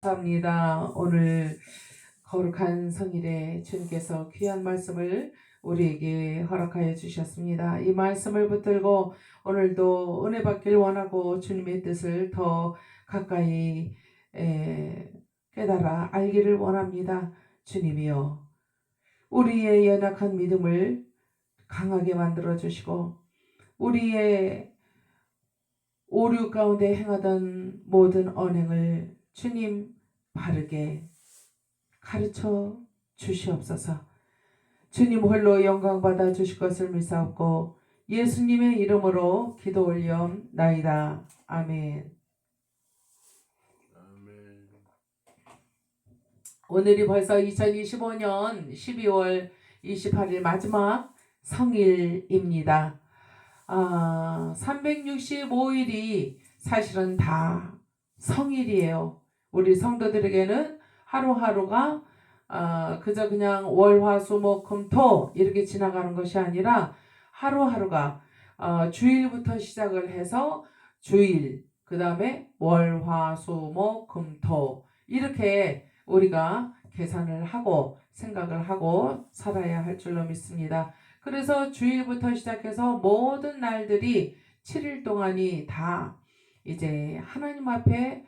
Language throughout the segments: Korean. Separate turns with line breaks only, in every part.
감사합니다. 오늘 거룩한 성일에 주님께서 귀한 말씀을 우리에게 허락하여 주셨습니다. 이 말씀을 붙들고 오늘도 은혜 받길 원하고 주님의 뜻을 더 가까이 깨달아 알기를 원합니다. 주님이여, 우리의 연약한 믿음을 강하게 만들어 주시고 우리의 오류 가운데 행하던 모든 언행을 주님 바르게 가르쳐 주시옵소서. 주님 홀로 영광 받아 주실 것을 믿사옵고 예수님의 이름으로 기도 올리옵나이다. 아멘. 오늘이 벌써 2025년 12월 28일 마지막 성일입니다. 365일이 사실은 다 성일이에요. 우리 성도들에게는 하루하루가 그저 그냥 월, 화, 수, 목, 금, 토 이렇게 지나가는 것이 아니라 하루하루가 주일부터 시작을 해서 주일, 그 다음에 월, 화, 수, 목, 금, 토 이렇게 우리가 계산을 하고 생각을 하고 살아야 할 줄로 믿습니다. 그래서 주일부터 시작해서 모든 날들이 7일 동안이 다 이제 하나님 앞에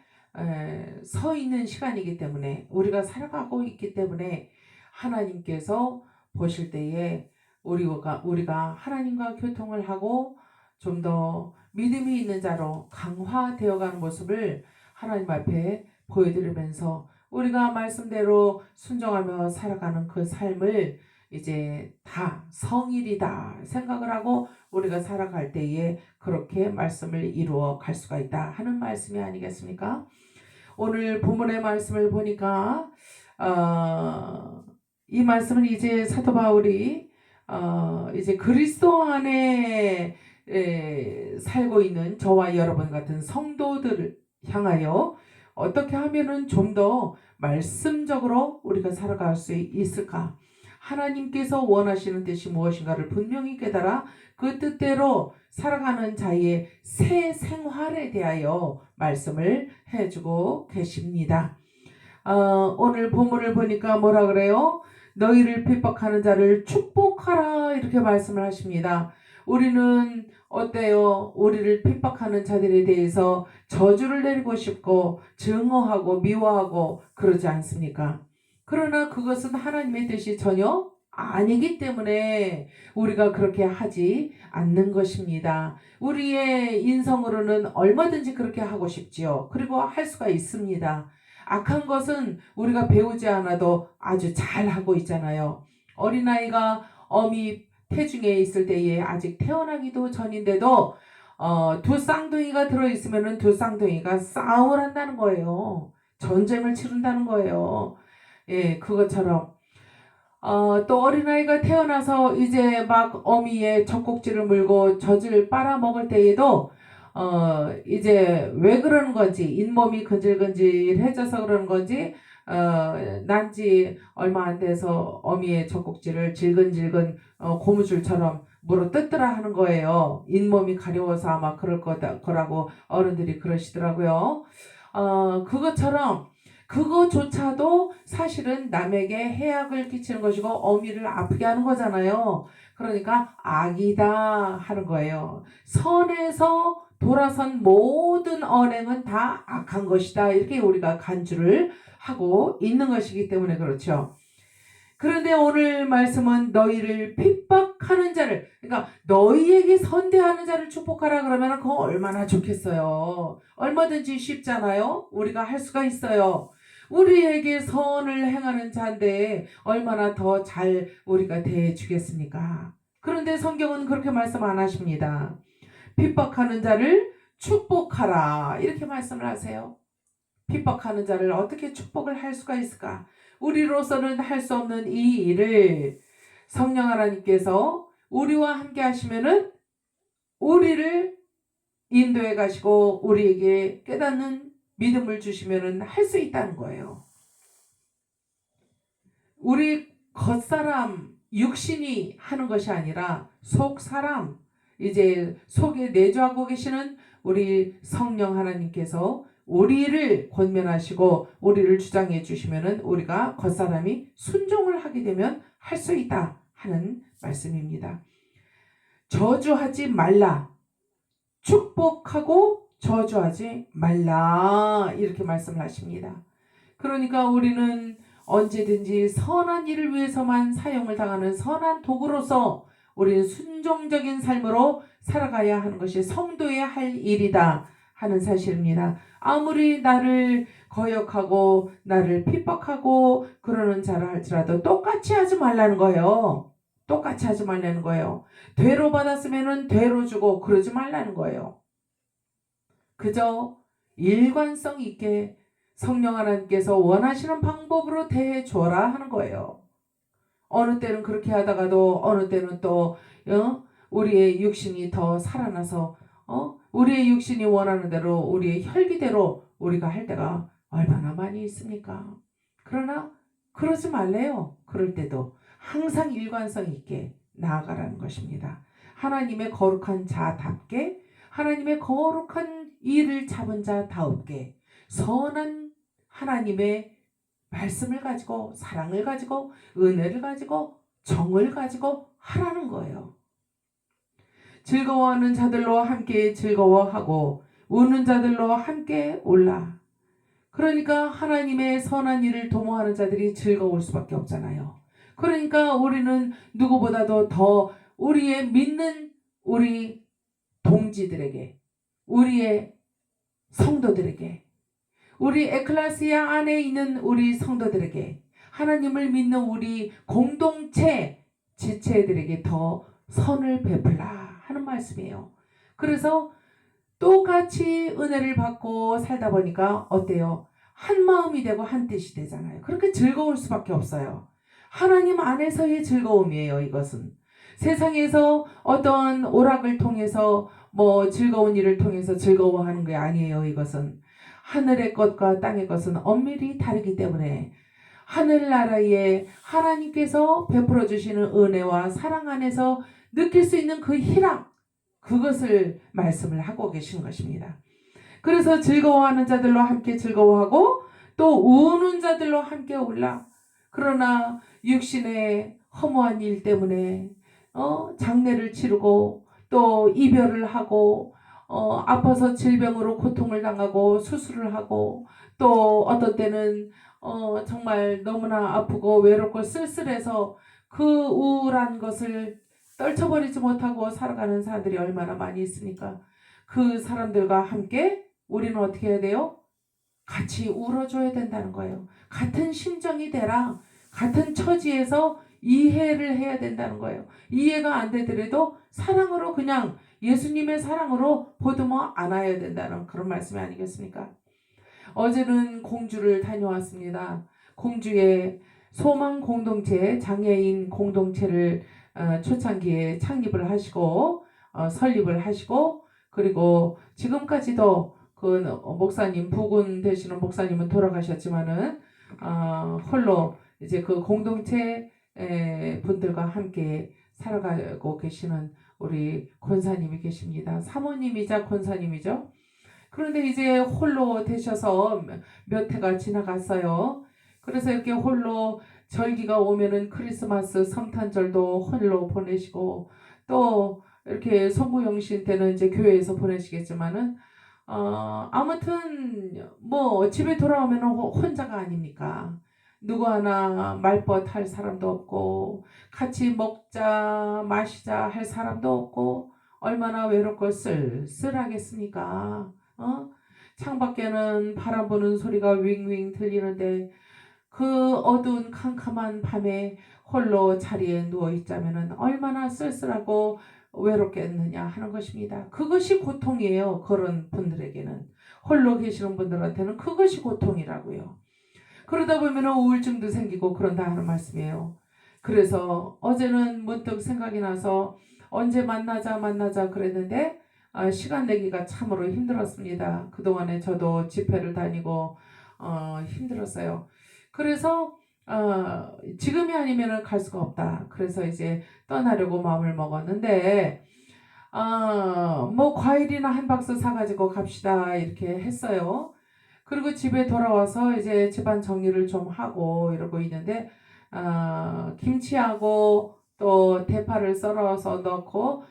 서 있는 시간이기 때문에 우리가 살아가고 있기 때문에 하나님께서 보실 때에 우리가 하나님과 교통을 하고 좀 더 믿음이 있는 자로 강화되어가는 모습을 하나님 앞에 보여드리면서 우리가 말씀대로 순종하며 살아가는 그 삶을 이제 다 성일이다 생각을 하고 우리가 살아갈 때에 그렇게 말씀을 이루어 갈 수가 있다 하는 말씀이 아니겠습니까? 오늘 본문의 말씀을 보니까 이 말씀은 이제 사도 바울이 이제 그리스도 안에 살고 있는 저와 여러분 같은 성도들을 향하여 어떻게 하면은 좀 더 말씀적으로 우리가 살아갈 수 있을까? 하나님께서 원하시는 뜻이 무엇인가를 분명히 깨달아 그 뜻대로 살아가는 자의 새 생활에 대하여 말씀을 해주고 계십니다. 오늘 본문을 보니까 뭐라 그래요? 너희를 핍박하는 자를 축복하라 이렇게 말씀을 하십니다. 우리는 어때요? 우리를 핍박하는 자들에 대해서 저주를 내리고 싶고 증오하고 미워하고 그러지 않습니까? 그러나 그것은 하나님의 뜻이 전혀 아니기 때문에 우리가 그렇게 하지 않는 것입니다. 우리의 인성으로는 얼마든지 그렇게 하고 싶지요. 그리고 할 수가 있습니다. 악한 것은 우리가 배우지 않아도 아주 잘하고 있잖아요. 어린아이가 어미 태중에 있을 때에 아직 태어나기도 전인데도 두 쌍둥이가 들어있으면 두 쌍둥이가 싸움을 한다는 거예요. 전쟁을 치른다는 거예요. 예, 그것처럼 또 어린아이가 태어나서 이제 막 어미의 젖꼭지를 물고 젖을 빨아먹을 때에도 이제 왜 그러는 건지 잇몸이 근질근질해져서 그러는 건지 난지 얼마 안 돼서 어미의 젖꼭지를 질근질근 고무줄처럼 물어 뜯더라 하는 거예요. 잇몸이 가려워서 아마 그럴 거라고 어른들이 그러시더라고요. 그것처럼 그거조차도 사실은 남에게 해악을 끼치는 것이고 어미를 아프게 하는 거잖아요. 그러니까 악이다 하는 거예요. 선에서 돌아선 모든 언행은 다 악한 것이다. 이렇게 우리가 간주를 하고 있는 것이기 때문에 그렇죠. 그런데 오늘 말씀은 너희를 핍박하는 자를, 그러니까 너희에게 선대하는 자를 축복하라 그러면 그거 얼마나 좋겠어요. 얼마든지 쉽잖아요. 우리가 할 수가 있어요. 우리에게 선을 행하는 자인데 얼마나 더 잘 우리가 대해주겠습니까? 그런데 성경은 그렇게 말씀 안 하십니다. 핍박하는 자를 축복하라 이렇게 말씀을 하세요. 핍박하는 자를 어떻게 축복을 할 수가 있을까? 우리로서는 할 수 없는 이 일을 성령 하나님께서 우리와 함께 하시면은 우리를 인도해 가시고 우리에게 깨닫는 믿음을 주시면은 할 수 있다는 거예요. 우리 겉사람 육신이 하는 것이 아니라 속사람 이제 속에 내주하고 계시는 우리 성령 하나님께서 우리를 권면하시고 우리를 주장해 주시면은 우리가 겉사람이 순종을 하게 되면 할 수 있다 하는 말씀입니다. 저주하지 말라. 축복하고 저주하지 말라. 이렇게 말씀을 하십니다. 그러니까 우리는 언제든지 선한 일을 위해서만 사용을 당하는 선한 도구로서 우리는 순종적인 삶으로 살아가야 하는 것이 성도의 할 일이다 하는 사실입니다. 아무리 나를 거역하고 나를 핍박하고 그러는 자라 할지라도 똑같이 하지 말라는 거예요. 똑같이 하지 말라는 거예요. 되로 받았으면 되로 주고 그러지 말라는 거예요. 그저 일관성 있게 성령 하나님께서 원하시는 방법으로 대해 주어라 하는 거예요. 어느 때는 그렇게 하다가도 어느 때는 또 우리의 육신이 더 살아나서 우리의 육신이 원하는 대로 우리의 혈기대로 우리가 할 때가 얼마나 많이 있습니까? 그러나 그러지 말래요. 그럴 때도 항상 일관성 있게 나아가라는 것입니다. 하나님의 거룩한 자답게 하나님의 거룩한 일을 잡은 자다웁게 선한 하나님의 말씀을 가지고 사랑을 가지고 은혜를 가지고 정을 가지고 하라는 거예요. 즐거워하는 자들로 함께 즐거워하고 우는 자들로 함께 울라. 그러니까 하나님의 선한 일을 도모하는 자들이 즐거울 수밖에 없잖아요. 그러니까 우리는 누구보다도 더 우리의 믿는 우리 동지들에게 우리의 성도들에게 우리 에클레시아 안에 있는 우리 성도들에게 하나님을 믿는 우리 공동체 지체들에게 더 선을 베풀라 하는 말씀이에요. 그래서 똑같이 은혜를 받고 살다 보니까 어때요? 한 마음이 되고 한 뜻이 되잖아요. 그렇게 즐거울 수밖에 없어요. 하나님 안에서의 즐거움이에요. 이것은 세상에서 어떤 오락을 통해서 뭐 즐거운 일을 통해서 즐거워하는 게 아니에요. 이것은 하늘의 것과 땅의 것은 엄밀히 다르기 때문에 하늘나라에 하나님께서 베풀어 주시는 은혜와 사랑 안에서 느낄 수 있는 그 희락, 그것을 말씀을 하고 계신 것입니다. 그래서 즐거워하는 자들로 함께 즐거워하고 또 우는 자들로 함께 울라. 그러나 육신의 허무한 일 때문에 장례를 치르고 또 이별을 하고 아파서 질병으로 고통을 당하고 수술을 하고 또 어떤 때는 정말 너무나 아프고 외롭고 쓸쓸해서 그 우울한 것을 떨쳐버리지 못하고 살아가는 사람들이 얼마나 많이 있습니까? 그 사람들과 함께 우리는 어떻게 해야 돼요? 같이 울어줘야 된다는 거예요. 같은 심정이 되라. 같은 처지에서 이해를 해야 된다는 거예요. 이해가 안 되더라도 사랑으로 그냥 예수님의 사랑으로 보듬어 안아야 된다는 그런 말씀이 아니겠습니까? 어제는 공주를 다녀왔습니다. 공주의 소망 공동체, 장애인 공동체를 초창기에 창립을 하시고 설립을 하시고 그리고 지금까지도 그 목사님 부군 되시는 목사님은 돌아가셨지만은 홀로 이제 그 공동체 분들과 함께 살아가고 계시는 우리 권사님이 계십니다. 사모님이자 권사님이죠. 그런데 이제 홀로 되셔서 몇 해가 지나갔어요. 그래서 이렇게 홀로 절기가 오면은 크리스마스 성탄절도 홀로 보내시고 또 이렇게 송구영신 때는 이제 교회에서 보내시겠지만은 아무튼 뭐 집에 돌아오면 혼자가 아닙니까? 누구 하나 말벗 할 사람도 없고 같이 먹자 마시자 할 사람도 없고 얼마나 외롭고 쓸쓸하겠습니까? 창밖에는 바람 부는 소리가 윙윙 들리는데 그 어두운 캄캄한 밤에 홀로 자리에 누워 있자면은 얼마나 쓸쓸하고 외롭겠느냐 하는 것입니다. 그것이 고통이에요. 그런 분들에게는 홀로 계시는 분들한테는 그것이 고통이라고요. 그러다 보면 우울증도 생기고 그런다 하는 말씀이에요. 그래서 어제는 문득 생각이 나서 언제 만나자 그랬는데 시간 내기가 참으로 힘들었습니다. 그동안에 저도 집회를 다니고 힘들었어요. 그래서 지금이 아니면 갈 수가 없다. 그래서 이제 떠나려고 마음을 먹었는데 뭐 과일이나 한 박스 사가지고 갑시다 이렇게 했어요. 그리고 집에 돌아와서 이제 집안 정리를 좀 하고 이러고 있는데 김치하고 또 대파를 썰어서 넣고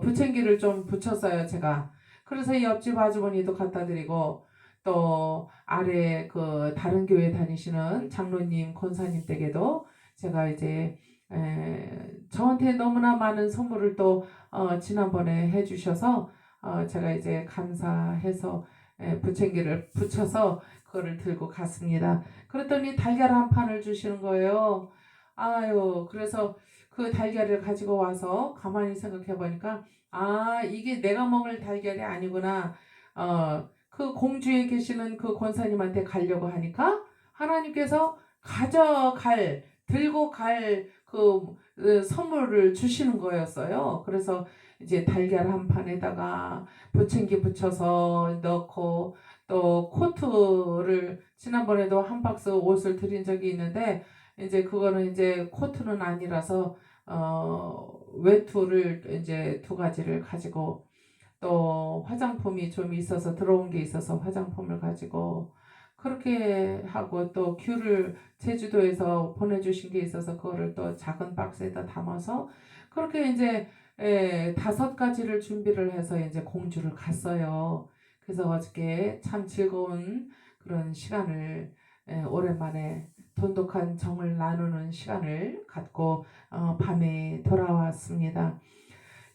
부침개를 좀 부쳤어요 제가. 그래서 옆집 아주머니도 갖다 드리고 또 아래 그 다른 교회 다니시는 장로님 권사님 댁에도 제가 이제 저한테 너무나 많은 선물을 또 지난번에 해주셔서 제가 이제 감사해서 부침개를 부쳐서 그거를 들고 갔습니다. 그랬더니 달걀 한 판을 주시는 거예요. 아유, 그래서 그 달걀을 가지고 와서 가만히 생각해 보니까 이게 내가 먹을 달걀이 아니구나. 그 공주에 계시는 그 권사님한테 가려고 하니까 하나님께서 들고 갈 그 선물을 주시는 거였어요. 그래서 이제 달걀 한 판에다가 부침개 부쳐서 넣고 또 코트를 지난번에도 한 박스 옷을 드린 적이 있는데 이제 그거는 이제 코트는 아니라서 외투를 이제 두 가지를 가지고 또 화장품이 좀 있어서 들어온 게 있어서 화장품을 가지고 그렇게 하고 또 귤을 제주도에서 보내주신 게 있어서 그거를 또 작은 박스에다 담아서 그렇게 이제 5가지를 준비를 해서 이제 공주를 갔어요. 그래서 어저께 참 즐거운 그런 시간을 오랜만에 돈독한 정을 나누는 시간을 갖고 밤에 돌아왔습니다.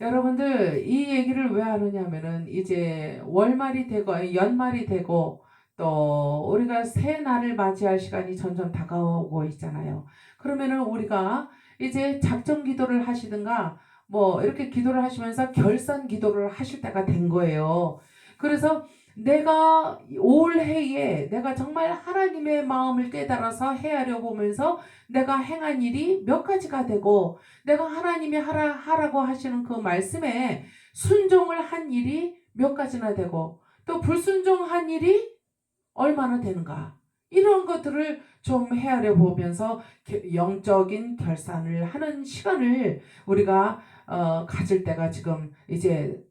여러분들 이 얘기를 왜 하느냐면은 이제 월말이 되고 연말이 되고 또 우리가 새날을 맞이할 시간이 점점 다가오고 있잖아요. 그러면은 우리가 이제 작정 기도를 하시든가 뭐 이렇게 기도를 하시면서 결산 기도를 하실 때가 된 거예요. 그래서 내가 올 해에 내가 정말 하나님의 마음을 깨달아서 헤아려 보면서 내가 행한 일이 몇 가지가 되고 내가 하나님이 하라고 하시는 그 말씀에 순종을 한 일이 몇 가지나 되고 또 불순종한 일이 얼마나 되는가 이런 것들을 좀 헤아려 보면서 영적인 결산을 하는 시간을 우리가 가질 때가 지금 이제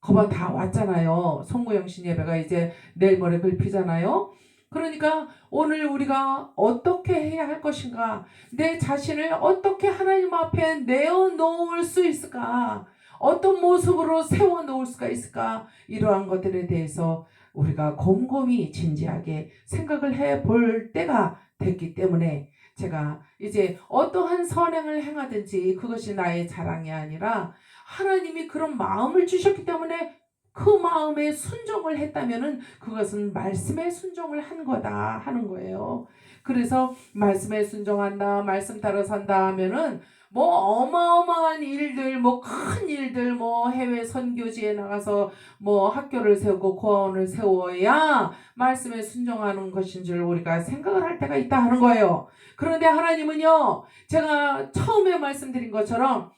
거반 다 왔잖아요. 송구영신 예배가 이제 내일 모레 글피잖아요. 그러니까 오늘 우리가 어떻게 해야 할 것인가, 내 자신을 어떻게 하나님 앞에 내어놓을 수 있을까, 어떤 모습으로 세워놓을 수가 있을까, 이러한 것들에 대해서 우리가 곰곰이 진지하게 생각을 해볼 때가 됐기 때문에 제가 이제 어떠한 선행을 행하든지 그것이 나의 자랑이 아니라 하나님이 그런 마음을 주셨기 때문에 그 마음에 순종을 했다면은 그것은 말씀에 순종을 한 거다 하는 거예요. 그래서 말씀에 순종한다, 말씀 따라 산다 하면은 뭐 어마어마한 일들, 뭐 큰 일들, 뭐 해외 선교지에 나가서 뭐 학교를 세우고 고아원을 세워야 말씀에 순종하는 것인 줄 우리가 생각을 할 때가 있다 하는 거예요. 그런데 하나님은요, 제가 처음에 말씀드린 것처럼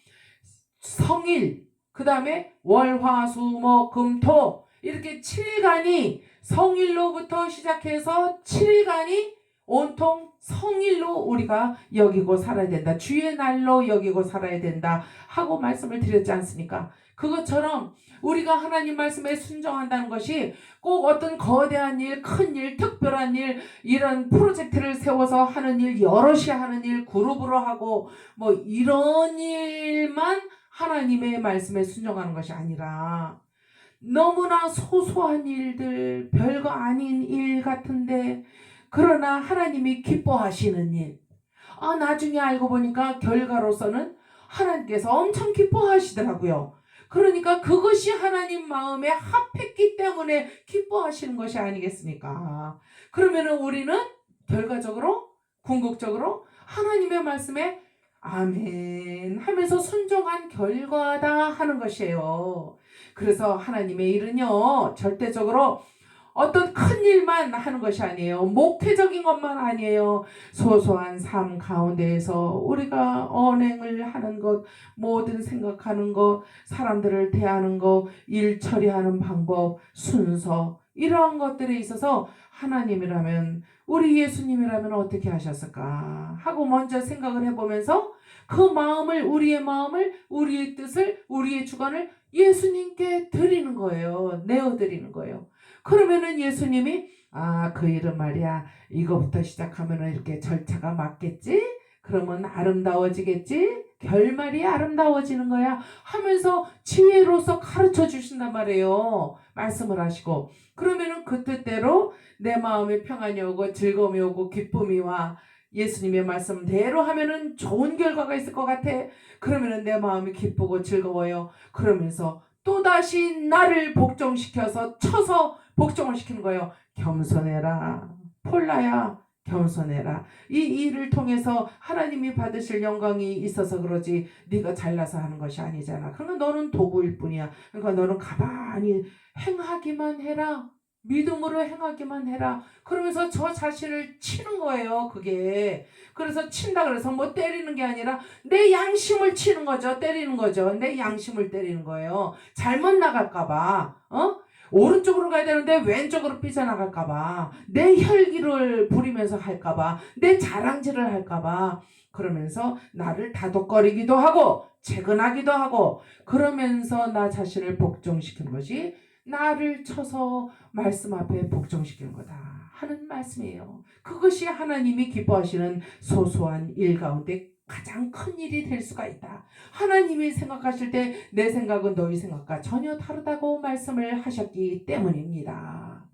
성일, 그 다음에 월화수목금토 이렇게 7일간이 성일로부터 시작해서 7일간이 온통 성일로 우리가 여기고 살아야 된다. 주의 날로 여기고 살아야 된다 하고 말씀을 드렸지 않습니까? 그것처럼 우리가 하나님 말씀에 순종한다는 것이 꼭 어떤 거대한 일, 큰 일, 특별한 일, 이런 프로젝트를 세워서 하는 일, 여럿이 하는 일, 그룹으로 하고 뭐 이런 일만 하나님의 말씀에 순종하는 것이 아니라 너무나 소소한 일들, 별거 아닌 일 같은데 그러나 하나님이 기뻐하시는 일. 나중에 알고 보니까 결과로서는 하나님께서 엄청 기뻐하시더라고요. 그러니까 그것이 하나님 마음에 합했기 때문에 기뻐하시는 것이 아니겠습니까? 그러면은 우리는 결과적으로, 궁극적으로 하나님의 말씀에 아멘 하면서 순종한 결과다 하는 것이에요. 그래서 하나님의 일은요, 절대적으로 어떤 큰 일만 하는 것이 아니에요. 목회적인 것만 아니에요. 소소한 삶 가운데에서 우리가 언행을 하는 것, 모든 생각하는 것, 사람들을 대하는 것, 일 처리하는 방법, 순서, 이러한 것들에 있어서 하나님이라면, 우리 예수님이라면 어떻게 하셨을까 하고 먼저 생각을 해보면서 그 마음을, 우리의 뜻을, 우리의 주관을 예수님께 드리는 거예요. 내어드리는 거예요. 그러면은 예수님이 아, 그 일은 말이야. 이거부터 시작하면 이렇게 절차가 맞겠지? 그러면 아름다워지겠지? 결말이 아름다워지는 거야. 하면서 지혜로서 가르쳐 주신단 말이에요. 말씀을 하시고. 그러면은 그 뜻대로 내 마음에 평안이 오고 즐거움이 오고 기쁨이 와. 예수님의 말씀대로 하면은 좋은 결과가 있을 것 같아. 그러면은 내 마음이 기쁘고 즐거워요. 그러면서 또다시 나를 복종시켜서 쳐서 복종을 시키는 거예요. 겸손해라. 폴라야, 겸손해라. 이 일을 통해서 하나님이 받으실 영광이 있어서 그러지 네가 잘나서 하는 것이 아니잖아. 그러니까 너는 도구일 뿐이야. 그러니까 너는 가만히 행하기만 해라. 믿음으로 행하기만 해라. 그러면서 저 자신을 치는 거예요. 그게. 그래서 친다 그래서 뭐 때리는 게 아니라 내 양심을 치는 거죠. 때리는 거죠. 내 양심을 때리는 거예요. 잘못 나갈까 봐. 오른쪽으로 가야 되는데 왼쪽으로 삐져나갈까봐, 내 혈기를 부리면서 할까봐, 내 자랑질을 할까봐, 그러면서 나를 다독거리기도 하고 채근하기도 하고, 그러면서 나 자신을 복종시키는 것이 나를 쳐서 말씀 앞에 복종시키는 거다 하는 말씀이에요. 그것이 하나님이 기뻐하시는 소소한 일 가운데 가장 큰 일이 될 수가 있다. 하나님이 생각하실 때 내 생각은 너희 생각과 전혀 다르다고 말씀을 하셨기 때문입니다.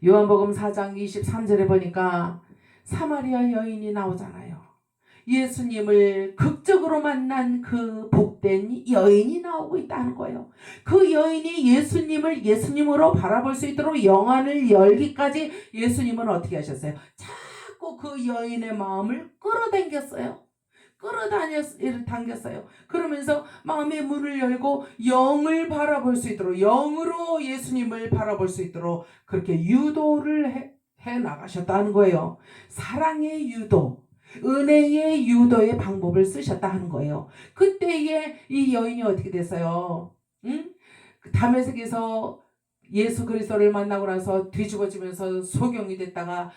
요한복음 4장 23절에 보니까 사마리아 여인이 나오잖아요. 예수님을 극적으로 만난 그 복된 여인이 나오고 있다는 거예요. 그 여인이 예수님을 예수님으로 바라볼 수 있도록 영안을 열기까지 예수님은 어떻게 하셨어요? 자꾸 그 여인의 마음을 끌어당겼어요. 당겼어요. 그러면서 마음의 문을 열고 영을 바라볼 수 있도록, 영으로 예수님을 바라볼 수 있도록 그렇게 유도를 해 나가셨다는 거예요. 사랑의 유도, 은혜의 유도의 방법을 쓰셨다 하는 거예요. 그때에 이 여인이 어떻게 됐어요? 응? 다메섹에서 예수 그리스도를 만나고 나서 뒤집어지면서 소경이 됐다가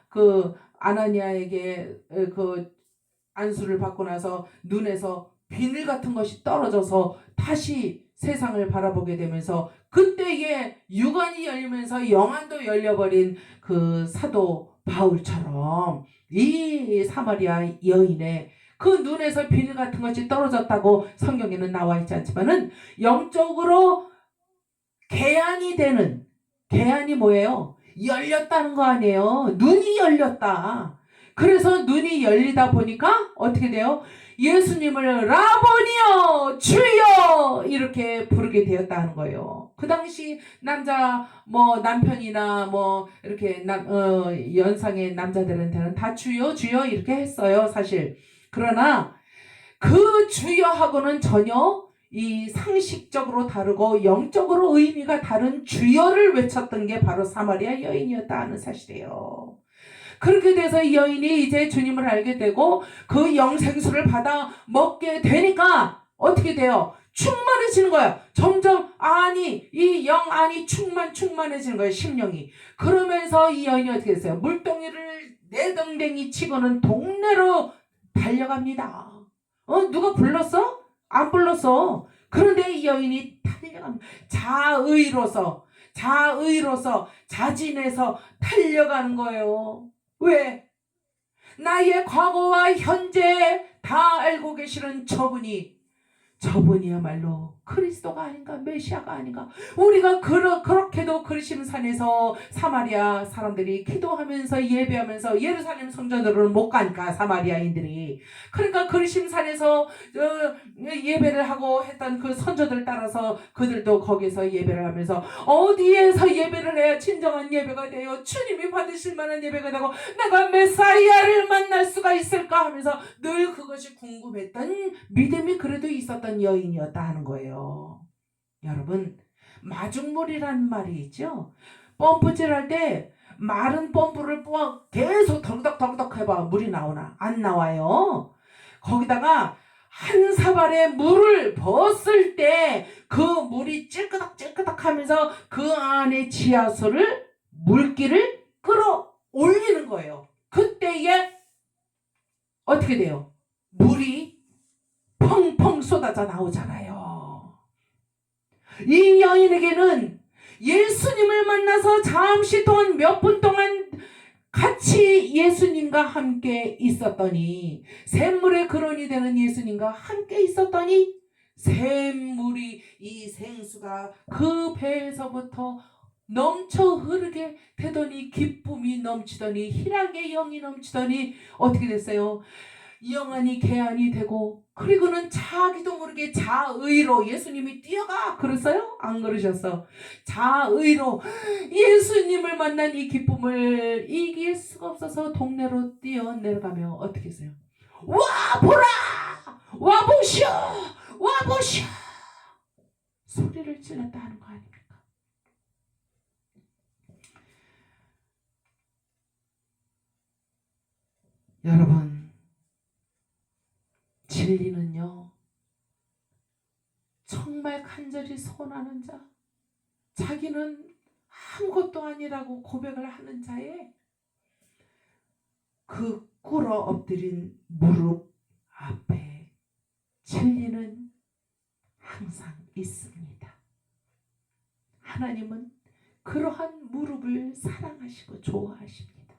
그 아나니아에게 그 안수를 받고 나서 눈에서 비늘 같은 것이 떨어져서 다시 세상을 바라보게 되면서 그때에 육안이 열리면서 영안도 열려버린 그 사도 바울처럼 이 사마리아 여인의 그 눈에서 비늘 같은 것이 떨어졌다고 성경에는 나와 있지 않지만은 영적으로 개안이 뭐예요? 열렸다는 거 아니에요? 눈이 열렸다. 그래서 눈이 열리다 보니까 어떻게 돼요? 예수님을 라보니여 주여 이렇게 부르게 되었다는 거예요. 그 당시 남편이나 이렇게 연상의 남자들한테는 다 주여 주여 이렇게 했어요, 사실. 그러나 그 주여하고는 전혀 이 상식적으로 다르고 영적으로 의미가 다른 주여를 외쳤던 게 바로 사마리아 여인이었다 하는 사실이에요. 그렇게 돼서 이 여인이 이제 주님을 알게 되고 그 영생수를 받아 먹게 되니까 어떻게 돼요? 충만해지는 거야. 점점 이 영 안이 충만해지는 거예요. 심령이. 그러면서 이 여인이 어떻게 됐어요? 물동이를 내덩댕이 치고는 동네로 달려갑니다. 누가 불렀어? 안 불렀어. 그런데 이 여인이 달려갑니다. 자의로서 자진해서 달려가는 거예요. 왜? 나의 과거와 현재 다 알고 계시는 저분이야말로 그리스도가 아닌가, 메시아가 아닌가. 우리가 그렇게도 그리심산에서 사마리아 사람들이 기도하면서 예배하면서 예루살렘 성전으로는 못 가니까 사마리아인들이. 그러니까 그리심산에서 예배를 하고 했던 그 선조들 따라서 그들도 거기서 예배를 하면서 어디에서 예배를 해야 진정한 예배가 돼요? 주님이 받으실 만한 예배가 되고 내가 메사이아를 만날 수가 있을까 하면서 늘 그것이 궁금했던 믿음이 그래도 있었던 여인이었다 하는 거예요. 여러분, 마중물이라는 말이 있죠. 펌프질할 때 마른 펌프를 계속 덕덕덕덕 해봐. 물이 나오나? 안 나와요. 거기다가 한 사발의 물을 벗을 때 그 물이 찔끄덕찔끄덕 하면서 그 안에 지하수를 물기를 끌어올리는 거예요. 그때에 어떻게 돼요? 물이 펑펑 쏟아져 나오잖아요. 이 여인에게는 예수님을 만나서 잠시 동안 몇 분 동안 같이 예수님과 함께 있었더니, 샘물의 근원이 되는 예수님과 함께 있었더니 샘물이, 이 생수가 그 배에서부터 넘쳐 흐르게 되더니, 기쁨이 넘치더니, 희락의 영이 넘치더니 어떻게 됐어요? 영안이 개안이 되고, 그리고는 자기도 모르게 자의로 예수님이 뛰어가 그랬어요? 안 그러셨어? 자의로 예수님을 만난 이 기쁨을 이길 수가 없어서 동네로 뛰어내려가며 어떻게 했어요? 와 보라! 와 보시오! 와 보시오! 소리를 질렀다 하는 거 아닙니까? 여러분, 진리는요, 정말 간절히 소원하는 자, 자기는 아무것도 아니라고 고백을 하는 자의 그 꿇어 엎드린 무릎 앞에 진리는 항상 있습니다. 하나님은 그러한 무릎을 사랑하시고 좋아하십니다.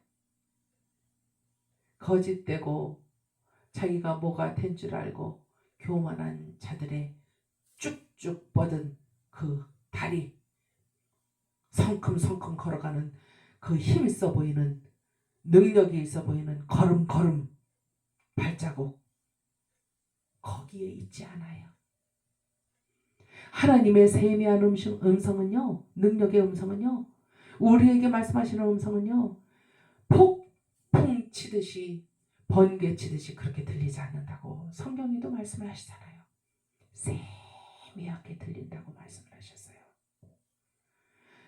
거짓되고 자기가 뭐가 된 줄 알고 교만한 자들의 쭉쭉 뻗은 그 다리, 성큼성큼 걸어가는 그 힘 있어 보이는, 능력이 있어 보이는 걸음 발자국, 거기에 있지 않아요. 하나님의 세미한 음성은요, 능력의 음성은요, 우리에게 말씀하시는 음성은요, 폭풍 치듯이, 번개 치듯이 그렇게 들리지 않는다고 성경에도 말씀을 하시잖아요. 세미하게 들린다고 말씀을 하셨어요.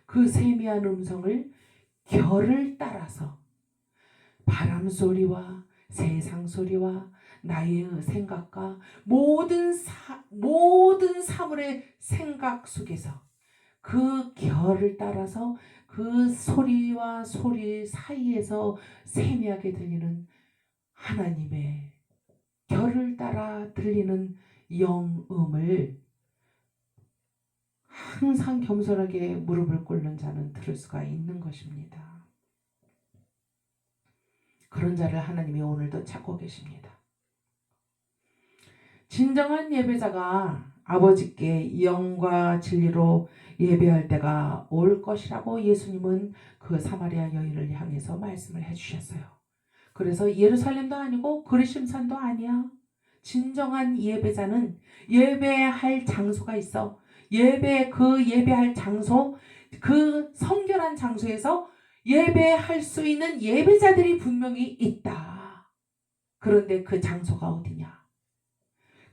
그 세미한 음성을 결을 따라서 바람 소리와 세상 소리와 나의 생각과 모든 사물의 생각 속에서 그 결을 따라서 그 소리와 소리 사이에서 세미하게 들리는 하나님의 결을 따라 들리는 영음을 항상 겸손하게 무릎을 꿇는 자는 들을 수가 있는 것입니다. 그런 자를 하나님이 오늘도 찾고 계십니다. 진정한 예배자가 아버지께 영과 진리로 예배할 때가 올 것이라고 예수님은 그 사마리아 여인을 향해서 말씀을 해주셨어요. 그래서 예루살렘도 아니고 그리심산도 아니야. 진정한 예배자는 예배할 장소가 있어. 예배할 장소, 그 성결한 장소에서 예배할 수 있는 예배자들이 분명히 있다. 그런데 그 장소가 어디냐?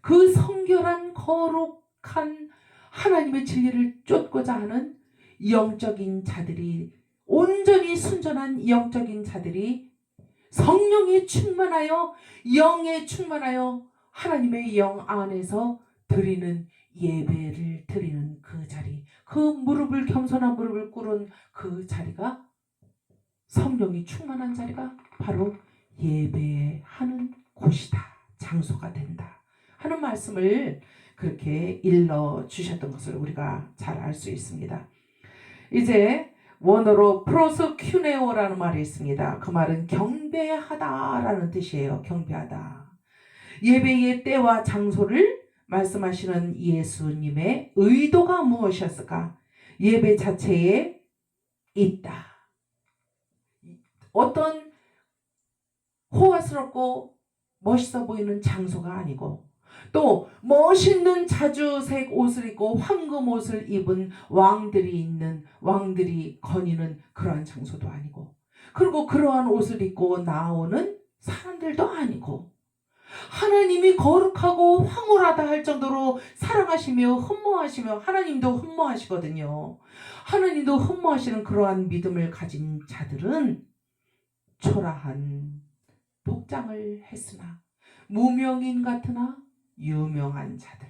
그 성결한 거룩한 하나님의 진리를 쫓고자 하는 영적인 자들이, 온전히 순전한 영적인 자들이 성령에 충만하여, 영에 충만하여 하나님의 영 안에서 드리는 예배를 드리는 그 자리, 그 무릎을, 겸손한 무릎을 꿇은 그 자리가, 성령이 충만한 자리가 바로 예배하는 곳이다, 장소가 된다 하는 말씀을 그렇게 일러 주셨던 것을 우리가 잘 알 수 있습니다. 이제 원어로 프로스큐네오라는 말이 있습니다. 그 말은 경배하다라는 뜻이에요. 경배하다. 예배의 때와 장소를 말씀하시는 예수님의 의도가 무엇이었을까? 예배 자체에 있다. 어떤 호화스럽고 멋있어 보이는 장소가 아니고, 또 멋있는 자주색 옷을 입고 황금 옷을 입은 왕들이 거니는 그러한 장소도 아니고, 그리고 그러한 옷을 입고 나오는 사람들도 아니고, 하나님이 거룩하고 황홀하다 할 정도로 사랑하시며 흠모하시며, 하나님도 흠모하시거든요. 하나님도 흠모하시는 그러한 믿음을 가진 자들은 초라한 복장을 했으나 무명인 같으나 유명한 자들,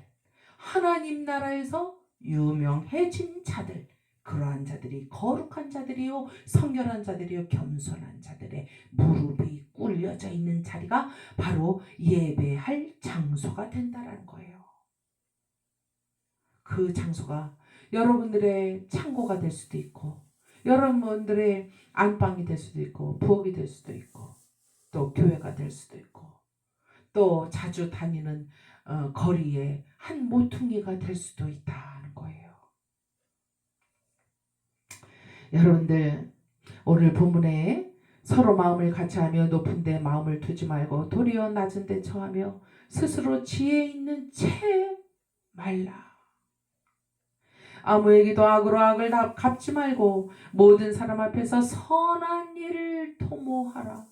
하나님 나라에서 유명해진 자들, 그러한 자들이 거룩한 자들이요, 성결한 자들이요, 겸손한 자들의 무릎이 꿇려져 있는 자리가 바로 예배할 장소가 된다라는 거예요. 그 장소가 여러분들의 창고가 될 수도 있고, 여러분들의 안방이 될 수도 있고, 부엌이 될 수도 있고, 또 교회가 될 수도 있고, 또 자주 다니는 거리에 한 모퉁이가 될 수도 있다는 거예요. 여러분들, 오늘 본문에 서로 마음을 같이하며 높은 데 마음을 두지 말고 도리어 낮은 데 처하며 스스로 지혜 있는 채 말라. 아무에게도 악으로 악을 갚지 말고 모든 사람 앞에서 선한 일을 도모하라.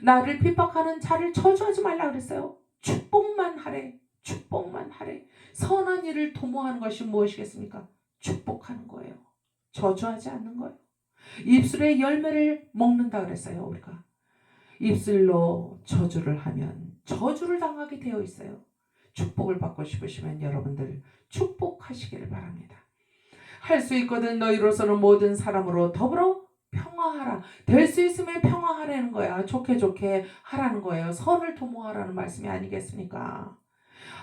나를 핍박하는 자를 저주하지 말라 그랬어요. 축복만 하래. 축복만 하래. 선한 일을 도모하는 것이 무엇이겠습니까? 축복하는 거예요. 저주하지 않는 거예요. 입술의 열매를 먹는다 그랬어요. 우리가 입술로 저주를 하면 저주를 당하게 되어 있어요. 축복을 받고 싶으시면 여러분들 축복하시기를 바랍니다. 할 수 있거든 너희로서는 모든 사람으로 더불어 평화하라. 될 수 있으면 평화하라는 거야. 좋게 좋게 하라는 거예요. 선을 도모하라는 말씀이 아니겠습니까?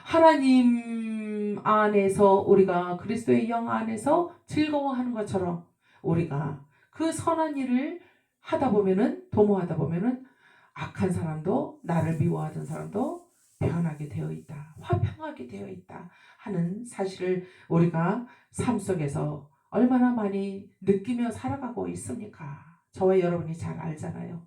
하나님 안에서 우리가 그리스도의 영 안에서 즐거워하는 것처럼 우리가 그 선한 일을 하다 보면은 도모하다 보면은 악한 사람도 나를 미워하던 사람도 변하게 되어 있다. 화평하게 되어 있다 하는 사실을 우리가 삶 속에서 얼마나 많이 느끼며 살아가고 있습니까? 저와 여러분이 잘 알잖아요.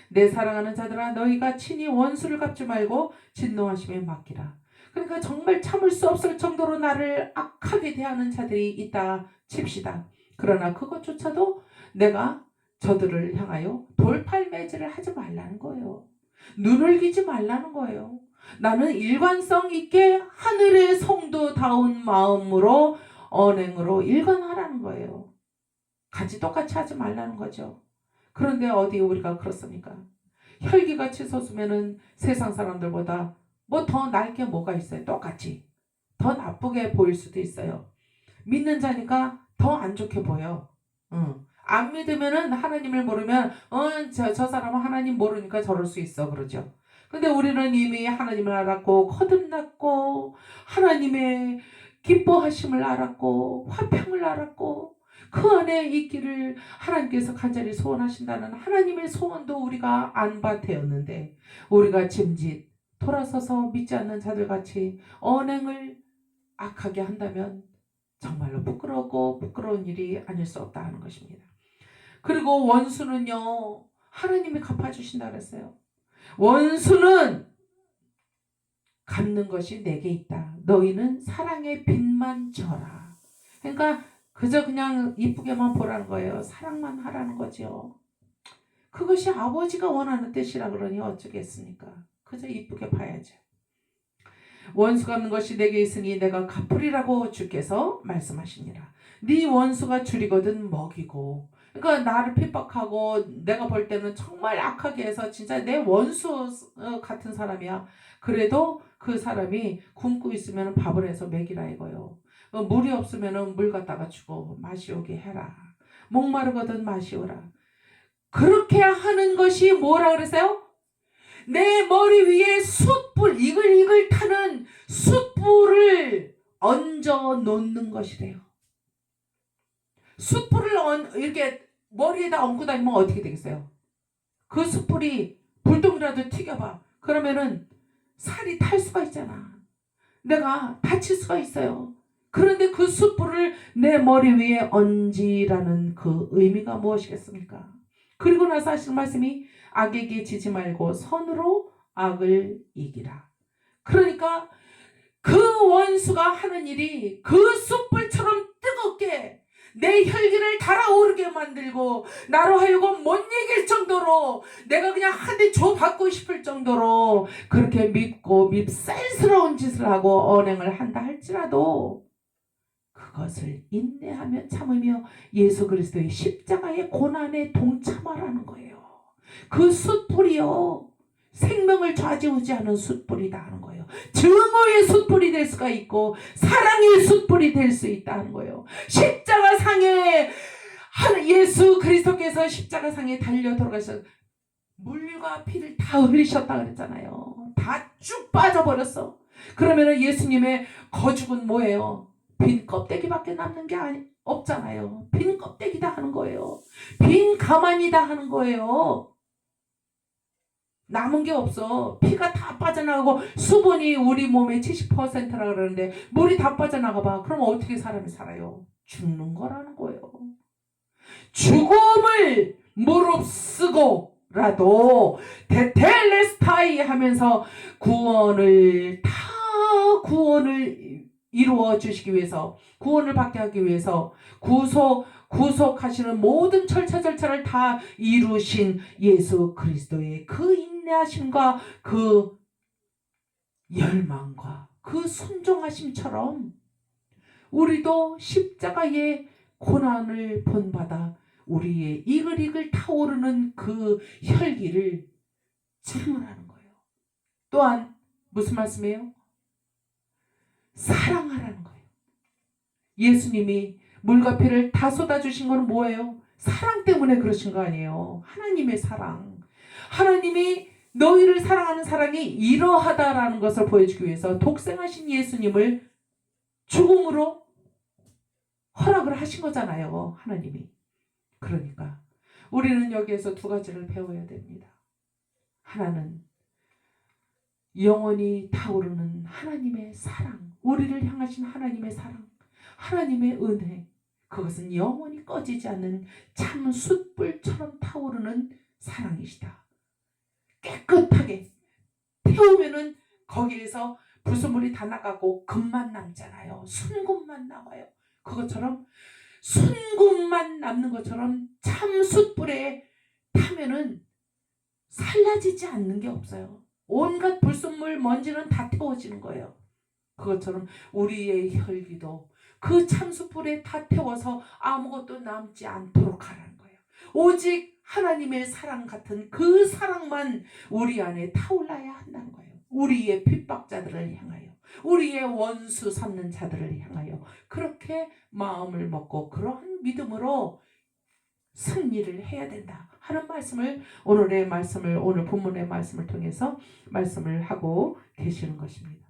내 사랑하는 자들아 너희가 친히 원수를 갚지 말고 진노하심에 맡기라. 그러니까 정말 참을 수 없을 정도로 나를 악하게 대하는 자들이 있다 칩시다. 그러나 그것조차도 내가 저들을 향하여 돌팔매질을 하지 말라는 거예요. 눈을 기지 말라는 거예요. 나는 일관성 있게 하늘의 성도다운 마음으로 언행으로 일관하라는 거예요. 같이 똑같이 하지 말라는 거죠. 그런데 어디 우리가 그렇습니까? 혈기같이 솟으면은 세상 사람들보다 뭐 더 날 게 뭐가 있어요? 똑같이 더 나쁘게 보일 수도 있어요. 믿는 자니까 더 안 좋게 보여. 안 믿으면은 하나님을 모르면 저 사람은 하나님 모르니까 저럴 수 있어 그러죠. 근데 우리는 이미 하나님을 알았고 거듭났고 하나님의 기뻐하심을 알았고 화평을 알았고 그 안에 있기를 하나님께서 간절히 소원하신다는 하나님의 소원도 우리가 안바되었는데 우리가 짐짓 돌아서서 믿지 않는 자들같이 언행을 악하게 한다면 정말로 부끄럽고 부끄러운 일이 아닐 수 없다 하는 것입니다. 그리고 원수는요 하나님이 갚아주신다 그랬어요. 원수는 갚는 것이 내게 있다. 너희는 사랑의 빚만 져라. 그러니까 그저 그냥 이쁘게만 보라는 거예요. 사랑만 하라는 거죠. 그것이 아버지가 원하는 뜻이라 그러니 어쩌겠습니까? 그저 이쁘게 봐야죠. 원수 갚는 것이 내게 있으니 내가 갚으리라고 주께서 말씀하시니라. 네 원수가 줄이거든 먹이고. 그러니까 나를 핍박하고 내가 볼 때는 정말 악하게 해서 진짜 내 원수 같은 사람이야. 그래도 그 사람이 굶고 있으면 밥을 해서 먹이라 이거요. 물이 없으면 물 갖다가 주고 마시오게 해라. 목마르거든 마시오라. 그렇게 하는 것이 뭐라 그랬어요? 내 머리 위에 숯불 이글이글 타는 숯불을 얹어 놓는 것이래요. 숯불을 이렇게 머리에다 얹고 다니면 어떻게 되겠어요? 그 숯불이 불똥이라도 튀겨봐. 그러면은 살이 탈 수가 있잖아. 내가 다칠 수가 있어요. 그런데 그 숯불을 내 머리 위에 얹으라는 그 의미가 무엇이겠습니까? 그리고 나서 하신 말씀이 악에게 지지 말고 선으로 악을 이기라. 그러니까 그 원수가 하는 일이 그 숯불처럼 뜨겁게 내 혈기를 달아오르게 만들고 나로 하여금 못 이길 정도로 내가 그냥 한 대 줘 받고 싶을 정도로 그렇게 밉고 밉살스러운 짓을 하고 언행을 한다 할지라도 그것을 인내하며 참으며 예수 그리스도의 십자가의 고난에 동참하라는 거예요. 그 숯불이요 생명을 좌지우지하는 숯불이다 하는 거예요. 증오의 숯불이 될 수가 있고 사랑의 숯불이 될 수 있다는 거예요. 십자가상에 예수 그리스도께서 십자가상에 달려 돌아가셔서 물과 피를 다 흘리셨다 그랬잖아요. 다 쭉 빠져버렸어. 그러면 예수님의 거죽은 뭐예요? 빈 껍데기밖에 남는 게 없잖아요. 빈 껍데기다 하는 거예요. 빈 가만이다 하는 거예요. 남은 게 없어. 피가 다 빠져나가고 수분이 우리 몸의 70%라 그러는데 물이 다 빠져나가 봐. 그럼 어떻게 사람이 살아요? 죽는 거라는 거예요. 죽음을 무릅쓰고라도 테텔레스타이 하면서 구원을 이루어 주시기 위해서, 구원을 받게 하기 위해서 구속하시는 모든 절차를 다 이루신 예수 그리스도의 그 인내하심과 그 열망과 그 순종하심처럼 우리도 십자가의 고난을 본받아 우리의 이글이글 타오르는 그 혈기를 참으라는 거예요. 또한 무슨 말씀이에요? 사랑하라는 거예요. 예수님이 물과 피를 다 쏟아주신 건 뭐예요? 사랑 때문에 그러신 거 아니에요. 하나님의 사랑. 하나님이 너희를 사랑하는 사랑이 이러하다라는 것을 보여주기 위해서 독생하신 예수님을 죽음으로 허락을 하신 거잖아요. 하나님이. 그러니까 우리는 여기에서 두 가지를 배워야 됩니다. 하나는 영원히 타오르는 하나님의 사랑, 우리를 향하신 하나님의 사랑, 하나님의 은혜, 그것은 영원히 꺼지지 않는 참 숯불처럼 타오르는 사랑이시다. 깨끗하게 태우면은 거기에서 불순물이 다 나가고 금만 남잖아요. 순금만 남아요. 그것처럼 순금만 남는 것처럼 참 숯불에 타면은 살라지지 않는 게 없어요. 온갖 불순물 먼지는 다 태워지는 거예요. 그것처럼 우리의 혈기도 그 참숯불에 다 태워서 아무것도 남지 않도록 하라는 거예요. 오직 하나님의 사랑 같은 그 사랑만 우리 안에 타올라야 한다는 거예요. 우리의 핍박자들을 향하여, 우리의 원수 삼는 자들을 향하여 그렇게 마음을 먹고 그러한 믿음으로 승리를 해야 된다 하는 말씀을 오늘 본문의 말씀을 통해서 말씀을 하고 계시는 것입니다.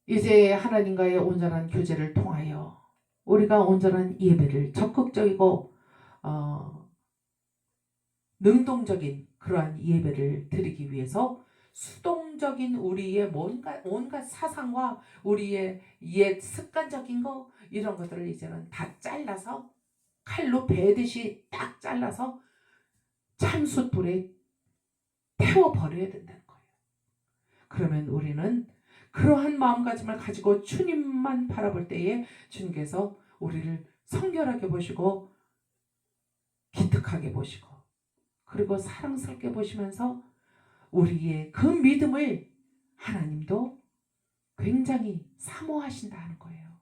이제 하나님과의 온전한 교제를 통하여 우리가 온전한 예배를 적극적이고 능동적인 그러한 예배를 드리기 위해서 수동적인 우리의 온갖 사상과 우리의 옛 습관적인 거 이런 것들을 이제는 다 잘라서 칼로 베듯이 딱 잘라서 참숯불에 태워버려야 된다는 거예요. 그러면 우리는 그러한 마음가짐을 가지고 주님만 바라볼 때에 주님께서 우리를 성결하게 보시고 기특하게 보시고 그리고 사랑스럽게 보시면서 우리의 그 믿음을 하나님도 굉장히 사모하신다는 거예요.